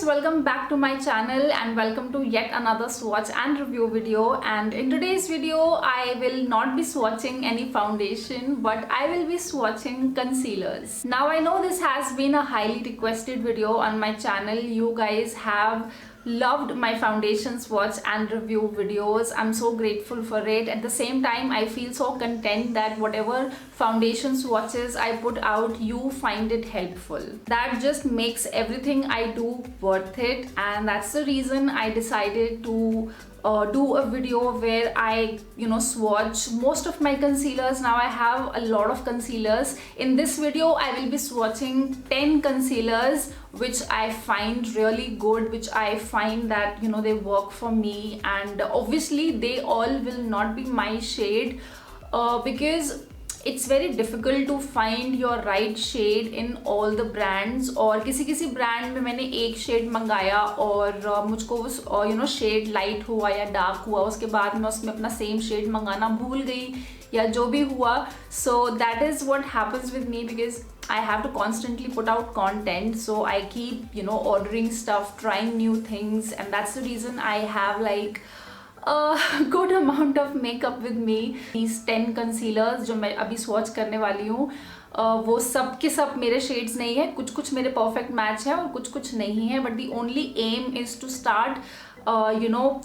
guys, welcome back to my channel and welcome to yet another swatch and review video. And in today's video I will not be swatching any foundation, but I will be swatching concealers. Now I know this has been a highly requested video on my channel. You guys have loved my foundation swatch and review videos. I'm so grateful for it. At the same time, I feel so content that whatever foundation swatches I put out, you find it helpful. That just makes everything I do worth it, and that's the reason I decided to do a video where I swatch most of my concealers. Now I have a lot of concealers. In this video I will be swatching 10 concealers which I find really good, which I find that they work for me, and obviously they all will not be my shade because it's very difficult to find your right shade in all the brands. और किसी brand में मैंने एक shade मंगाया और मुझको वो shade light हुआ या डार्क हुआ, उसके बाद मैं उसमें अपना सेम शेड मंगाना भूल गई या जो भी हुआ. So that is what happens with me because I have to constantly put out content, so I keep ordering stuff, trying new things, and that's the reason I have like a good amount of makeup with me. These 10 concealers जो मैं अभी swatch करने वाली हूँ वो सब के सब मेरे shades नहीं है. कुछ मेरे perfect match है और कुछ नहीं है, but the only aim is to start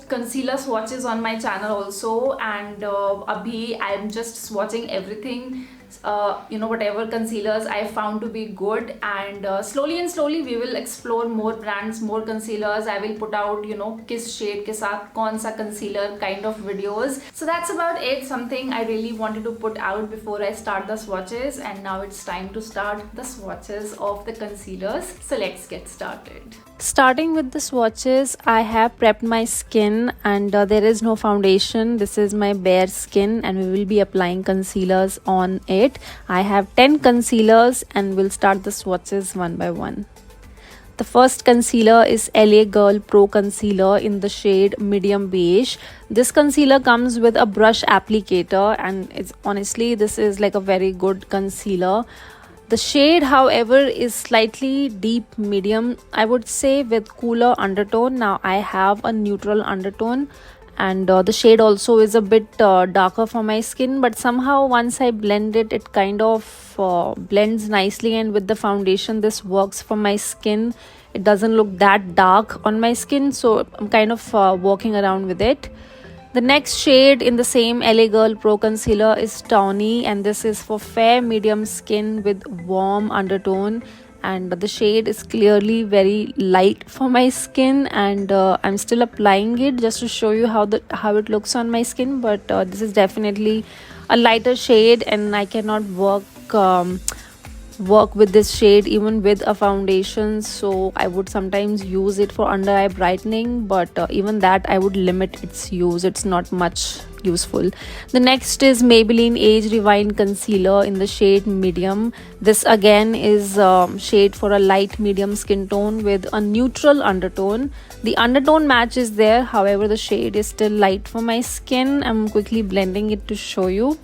concealer swatches on my channel also. And abhi I am just swatching everything, whatever concealers I found to be good, and slowly we will explore more brands, more concealers. I will put out किस shade के साथ कौन सा concealer kind of videos. So that's about it, something I really wanted to put out before I start the swatches, and now it's time to start the swatches of the concealers. So let's get started. Starting with the swatches, I have prepped my skin, and there is no foundation. This is my bare skin and we will be applying concealers on it. I have 10 concealers and we'll start the swatches one by one. The first concealer is LA Girl Pro Concealer in the shade Medium Beige. This concealer comes with a brush applicator, and it's honestly this is like a very good concealer. The shade, however, is slightly deep medium, I would say, with cooler undertone. Now I have a neutral undertone, and the shade also is a bit darker for my skin, but somehow once I blend it, it kind of blends nicely, and with the foundation this works for my skin. It doesn't look that dark on my skin, so I'm kind of walking around with it. The next shade in the same LA Girl Pro Concealer is Tawny, and this is for fair medium skin with warm undertone, and the shade is clearly very light for my skin, and I'm still applying it just to show you how it looks on my skin, but this is definitely a lighter shade and I cannot work with this shade even with a foundation, so I would sometimes use it for under eye brightening, but even that I would limit its use. It's not much useful. The next is Maybelline Age Rewind Concealer in the shade Medium. This again is shade for a light medium skin tone with a neutral undertone. The undertone match is there, however the shade is still light for my skin. I'm quickly blending it to show you.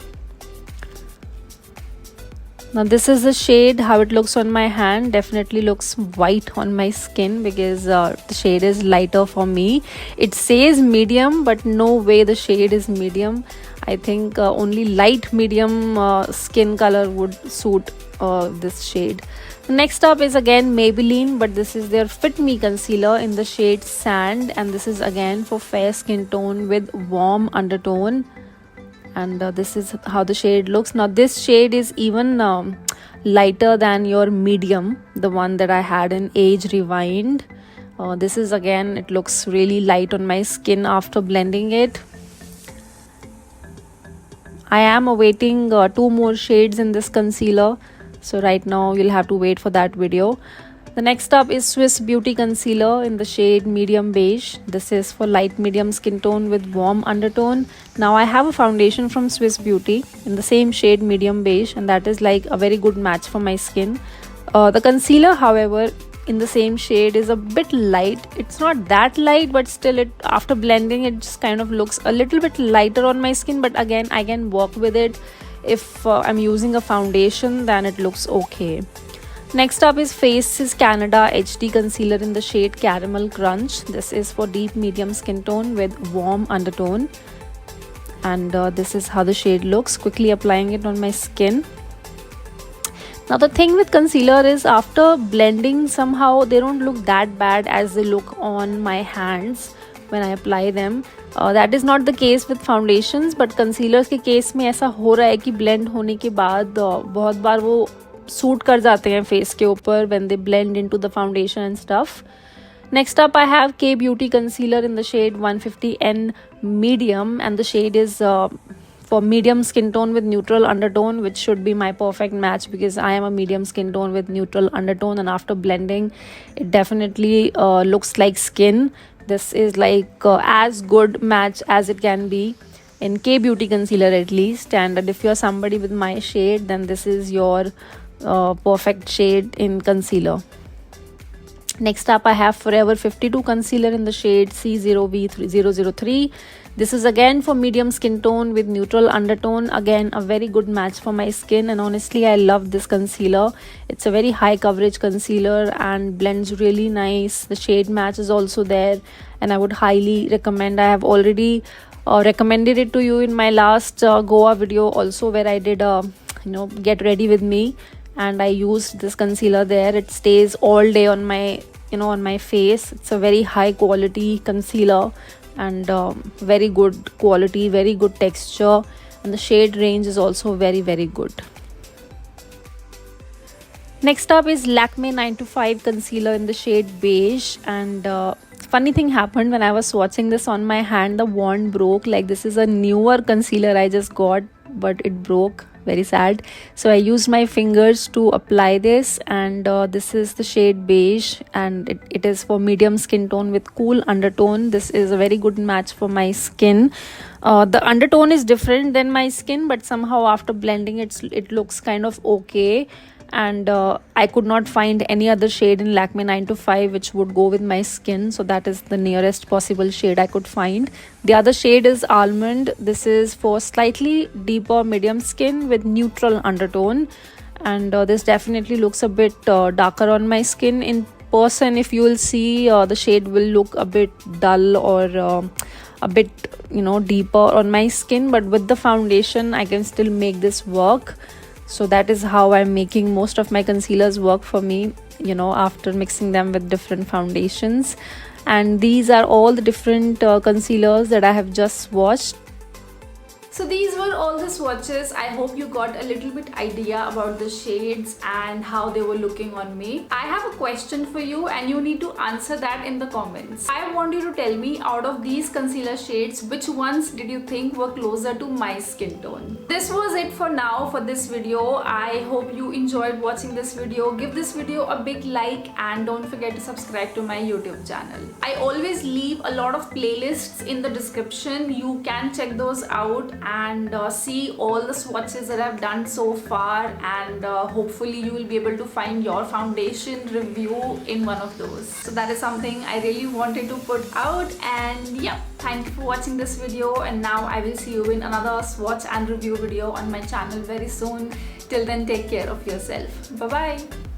Now this is the shade, how it looks on my hand. Definitely looks white on my skin because the shade is lighter for me. It says medium, but no way the shade is medium. I think only light medium skin color would suit this shade. Next up is again Maybelline, but this is their Fit Me Concealer in the shade Sand, and this is again for fair skin tone with warm undertone. And this is how the shade looks. Now this shade is even lighter than your medium, the one that I had in Age Rewind. This is again, it looks really light on my skin after blending it. I am awaiting 2 more shades in this concealer, so right now you'll have to wait for that video. The next up is Swiss Beauty Concealer in the shade Medium Beige. This is for light medium skin tone with warm undertone. Now I have a foundation from Swiss Beauty in the same shade Medium Beige, and that is like a very good match for my skin. The concealer, however, in the same shade is a bit light. It's not that light, but still after blending it just kind of looks a little bit lighter on my skin, but again I can work with it. If I'm using a foundation, then it looks okay. Next up is Faces Canada HD Concealer in the shade Caramel Crunch. This is for deep medium skin tone with warm undertone. And this is how the shade looks. Quickly applying it on my skin. Now the thing with concealer is after blending, somehow they don't look that bad as they look on my hands when I apply them. That is not the case with foundations, but concealers के case में ऐसा हो रहा है कि blend होने के बाद बहुत बार वो सूट कर जाते हैं फेस के ऊपर when they blend into the foundation and stuff. Next up I have K Beauty concealer in the shade 150N medium, and the shade is for medium skin tone with neutral undertone, which should be my perfect match because I am a medium skin tone with neutral undertone, and after blending it definitely looks like skin. This is like as good match as it can be in K Beauty concealer at least. And if you're somebody with my shade, then this is your perfect shade in concealer. Next up I have Forever 52 concealer in the shade C0V003. This is again for medium skin tone with neutral undertone. Again a very good match for my skin, and honestly I love this concealer. It's a very high coverage concealer and blends really nice. The shade match is also there, and I would highly recommend. I have already recommended it to you in my last Goa video also, where I did get ready with me, and I used this concealer there. It stays all day on my on my face. It's a very high quality concealer and very good quality, very good texture, and the shade range is also very good. Next up is Lakme 9to5 concealer in the shade beige, and funny thing happened when I was swatching this on my hand. The wand broke. Like, this is a newer concealer I just got, but it broke. Very sad. So I used my fingers to apply this, and this is the shade beige, and it is for medium skin tone with cool undertone. This is a very good match for my skin. The undertone is different than my skin, but somehow after blending it looks kind of okay. And I could not find any other shade in Lakme 9to5 which would go with my skin, so that is the nearest possible shade I could find. The other shade is Almond. This is for slightly deeper medium skin with neutral undertone, and this definitely looks a bit darker on my skin. In person, if you will see, the shade will look a bit dull or a bit deeper on my skin, but with the foundation I can still make this work. So that is how I'm making most of my concealers work for me, after mixing them with different foundations. And these are all the different concealers that I have just swatched. So these were all the swatches. I hope you got a little bit idea about the shades and how they were looking on me. I have a question for you, and you need to answer that in the comments. I want you to tell me, out of these concealer shades, which ones did you think were closer to my skin tone? This was it for now for this video. I hope you enjoyed watching this video. Give this video a big like, and don't forget to subscribe to my YouTube channel. I always leave a lot of playlists in the description. You can check those out and see all the swatches that I've done so far, and hopefully you will be able to find your foundation review in one of those. So that is something I really wanted to put out. And yeah, thank you for watching this video, and now I will see you in another swatch and review video on my channel very soon. Till then, take care of yourself. Bye bye.